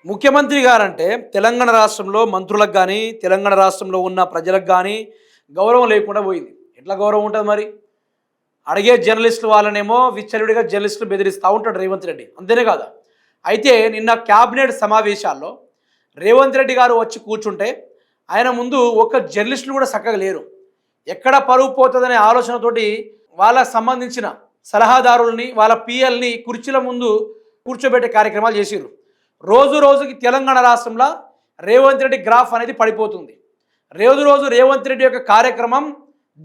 ముఖ్యమంత్రి గారంటే తెలంగాణ రాష్ట్రంలో మంత్రులకు కానీ తెలంగాణ రాష్ట్రంలో ఉన్న ప్రజలకు కానీ గౌరవం లేకుండా పోయింది. ఎట్లా గౌరవం ఉంటుంది మరి? అడిగే జర్నలిస్టులు వాళ్ళనేమో విచ్చలవిడిగా జర్నలిస్టులు బెదిరిస్తూ ఉంటాడు రేవంత్ రెడ్డి, అంతేనే కాదా? అయితే నిన్న క్యాబినెట్ సమావేశాల్లో రేవంత్ రెడ్డి గారు వచ్చి కూర్చుంటే ఆయన ముందు ఒక్క జర్నలిస్టులు కూడా చక్కగా లేరు. ఎక్కడ పరువు పోతుందనే ఆలోచనతోటి వాళ్ళకు సంబంధించిన సలహాదారుల్ని వాళ్ళ పిఎల్ని కుర్చీల ముందు కూర్చోబెట్టే కార్యక్రమాలు చేసిర్రు. రోజు రోజుకి తెలంగాణ రాష్ట్రంలో రేవంత్ రెడ్డి గ్రాఫ్ అనేది పడిపోతుంది. రోజు రేవంత్ రెడ్డి యొక్క కార్యక్రమం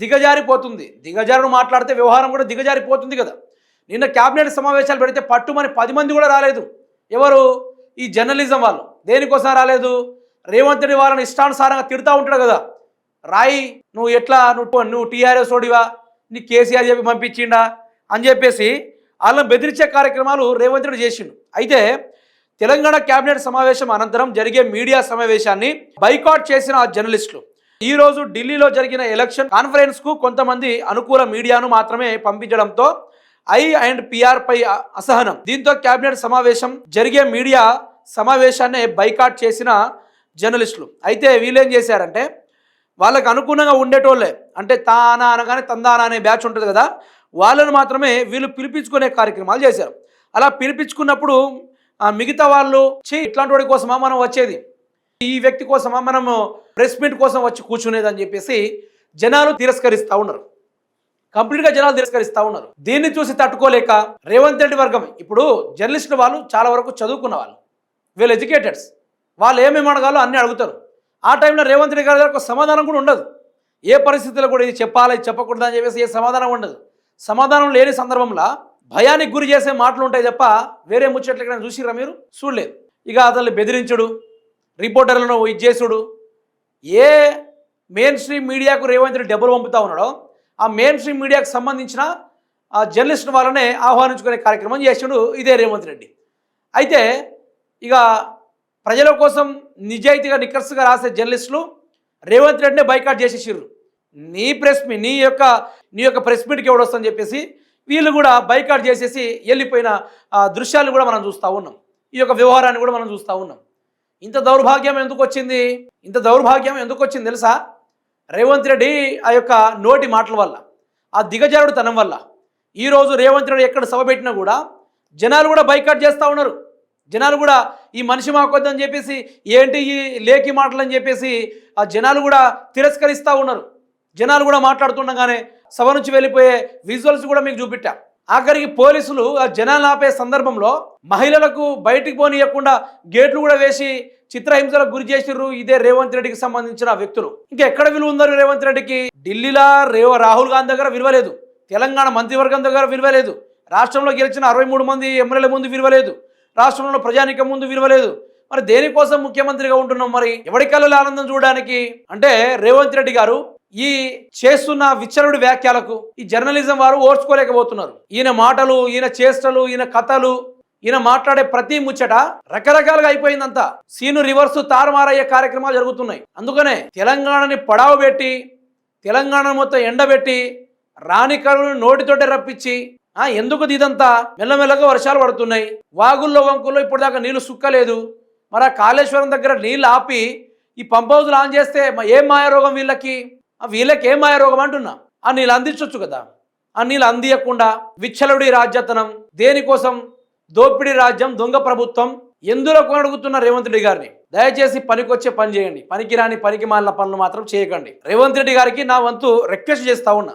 దిగజారిపోతుంది. దిగజారును మాట్లాడితే వ్యవహారం కూడా దిగజారిపోతుంది కదా. నిన్న క్యాబినెట్ సమావేశాలు పెడితే పట్టుమని 10 మంది కూడా రాలేదు. ఎవరు? ఈ జర్నలిజం వాళ్ళు. దేనికోసం రాలేదు? రేవంత్ రెడ్డి వాళ్ళని ఇష్టానుసారంగా తిడుతూ ఉంటాడు కదా. రాయి నువ్వు ఎట్లా నువ్వు టీఆర్ఎస్ ఓడివా, నీ కేసీఆర్ చెప్పి పంపించిండా అని చెప్పేసి వాళ్ళని బెదిరించే కార్యక్రమాలు రేవంత్ రెడ్డి చేసిండు. అయితే తెలంగాణ క్యాబినెట్ సమావేశం అనంతరం జరిగే మీడియా సమావేశాన్ని బైకాట్ చేసిన ఆ జర్నలిస్టులు ఈరోజు ఢిల్లీలో జరిగిన ఎలక్షన్ కాన్ఫరెన్స్కు కొంతమంది అనుకూల మీడియాను మాత్రమే పంపించడంతో ఐ&పిఆర్ పై అసహనం. దీంతో క్యాబినెట్ సమావేశం జరిగే మీడియా సమావేశాన్ని బైకాట్ చేసిన జర్నలిస్టులు. అయితే వీళ్ళేం చేశారంటే వాళ్ళకు అనుగుణంగా ఉండేటోళ్ళే, అంటే తానా అనగానే తందానా అనే బ్యాచ్ ఉంటుంది కదా, వాళ్ళను మాత్రమే వీళ్ళు పిలిపించుకునే కార్యక్రమాలు చేశారు. అలా పిలిపించుకున్నప్పుడు మిగతా వాళ్ళు ఇట్లాంటి వాడి కోసమా మనం వచ్చేది, ఈ వ్యక్తి కోసమా మనము ప్రెస్ మీట్ కోసం వచ్చి కూర్చునేది అని చెప్పేసి జనాలు తిరస్కరిస్తూ ఉన్నారు. కంప్లీట్గా జనాలు తిరస్కరిస్తూ ఉన్నారు. దీన్ని చూసి తట్టుకోలేక రేవంత్ రెడ్డి వర్గం, ఇప్పుడు జర్నలిస్టులు వాళ్ళు చాలా వరకు చదువుకున్న వాళ్ళు, వీళ్ళు ఎడ్యుకేటెడ్స్, వాళ్ళు ఏమేమి అడగాలో అన్నీ అడుగుతారు. ఆ టైంలో రేవంత్ రెడ్డి గారి దగ్గర ఒక సమాధానం కూడా ఉండదు. ఏ పరిస్థితుల్లో కూడా ఇది చెప్పాలి ఇది చెప్పకూడదు అని చెప్పేసి ఏ సమాధానం ఉండదు. సమాధానం లేని సందర్భంలో భయానికి గురి చేసే మాటలు ఉంటాయి తప్ప వేరే ముచ్చట్లు ఎక్కడ చూసిరా మీరు? చూడలేదు. ఇక అతన్ని బెదిరించుడు, రిపోర్టర్లను ఇచ్చేసుడు, ఏ మెయిన్ స్ట్రీమ్ మీడియాకు రేవంత్ రెడ్డి డబ్బులు పంపుతా ఉన్నాడో ఆ మెయిన్ స్ట్రీమ్ మీడియాకు సంబంధించిన ఆ జర్నలిస్ట్ వాళ్ళనే ఆహ్వానించుకునే కార్యక్రమం చేసాడు ఇదే రేవంత్ రెడ్డి. అయితే ఇక ప్రజల కోసం నిజాయితీగా నిక్కర్సుగా రాసే జర్నలిస్టులు రేవంత్ రెడ్డినే బైకాట్ చేసేసిర్రు. నీ యొక్క ప్రెస్ మీట్కి ఎవడొస్తుందని చెప్పేసి వీళ్ళు కూడా బైకాట్ చేసేసి వెళ్ళిపోయిన దృశ్యాలు కూడా మనం చూస్తూ ఉన్నాం. ఈ యొక్క వ్యవహారాన్ని కూడా మనం చూస్తూ ఉన్నాం. ఇంత దౌర్భాగ్యం ఎందుకు వచ్చింది తెలుసా? రేవంత్ రెడ్డి ఆ యొక్క నోటి మాటల వల్ల, ఆ దిగజారుడుతనం వల్ల. ఈరోజు రేవంత్ రెడ్డి ఎక్కడ సభ పెట్టినా కూడా జనాలు కూడా బైకాట్ చేస్తూ ఉన్నారు. జనాలు కూడా ఈ మనిషి మాకొద్దని చెప్పేసి ఏంటి ఈ లేఖి మాటలు అని చెప్పేసి ఆ జనాలు కూడా తిరస్కరిస్తూ ఉన్నారు. జనాలు కూడా మాట్లాడుతుండగానే సభ నుంచి వెళ్ళిపోయే విజువల్స్ కూడా మీకు చూపెట్టా. ఆఖరికి పోలీసులు ఆ జనాలను ఆపే సందర్భంలో మహిళలకు బయటికి పోనీయకుండా గేట్లు కూడా వేసి చిత్రహింసలకు గురి చేసిర్రు ఇదే రేవంత్ రెడ్డికి సంబంధించిన వ్యక్తులు. ఇంకా ఎక్కడ విలువ ఉందని రేవంత్ రెడ్డికి? ఢిల్లీలో రాహుల్ గాంధీ దగ్గర విలువలేదు, తెలంగాణ మంత్రివర్గం దగ్గర విలువలేదు, రాష్ట్రంలో గెలిచిన 63 మంది ఎమ్మెల్యేల ముందు విలువలేదు, రాష్ట్రంలో ప్రజానికం ముందు విలువలేదు. మరి దేనికోసం ముఖ్యమంత్రిగా ఉంటున్నాం? మరి ఎవరి కళ్ళలో ఆనందం చూడడానికి? అంటే రేవంత్ రెడ్డి గారు ఈ చేస్తున్న విచ్చలుడి వ్యాఖ్యలకు ఈ జర్నలిజం వారు ఓర్చుకోలేకపోతున్నారు. ఈయన మాటలు, ఈయన చేష్టలు, ఈయన కథలు, ఈయన మాట్లాడే ప్రతి ముచ్చట రకరకాలుగా అయిపోయిందంతా. సీను రివర్సు తారుమారయ్యే కార్యక్రమాలు జరుగుతున్నాయి. అందుకనే తెలంగాణని పడావు పెట్టి, తెలంగాణ మొత్తం ఎండబెట్టి, రాని కరువును నోటితోటే రప్పించి ఎందుకు ఇదంతా? మెల్లమెల్లగా వర్షాలు పడుతున్నాయి, వాగుల్లో వంకుల్లో ఇప్పటిదాకా నీళ్లు సుక్కలేదు. మరి ఆ కాళేశ్వరం దగ్గర నీళ్ళు ఆపి ఈ పంప్ హౌస్లు ఆన్ చేస్తే ఏం మాయారోగం వీళ్ళకి ఏం మాయారోగం అంటున్నా? ఆ నీళ్ళు అందించవచ్చు కదా. ఆ నీళ్ళు అందియకుండా విచ్చలవిడి రాజ్యతనం, దేనికోసం? దోపిడీ రాజ్యం, దొంగ ప్రభుత్వం. ఎందులో కొనడుగుతున్న రేవంత్ రెడ్డి గారిని దయచేసి పనికొచ్చే పని చేయండి, పనికి రాని పనికి మాలిన పనులు మాత్రం చేయకండి. రేవంత్ రెడ్డి గారికి నా వంతు రిక్వెస్ట్ చేస్తా ఉన్నా.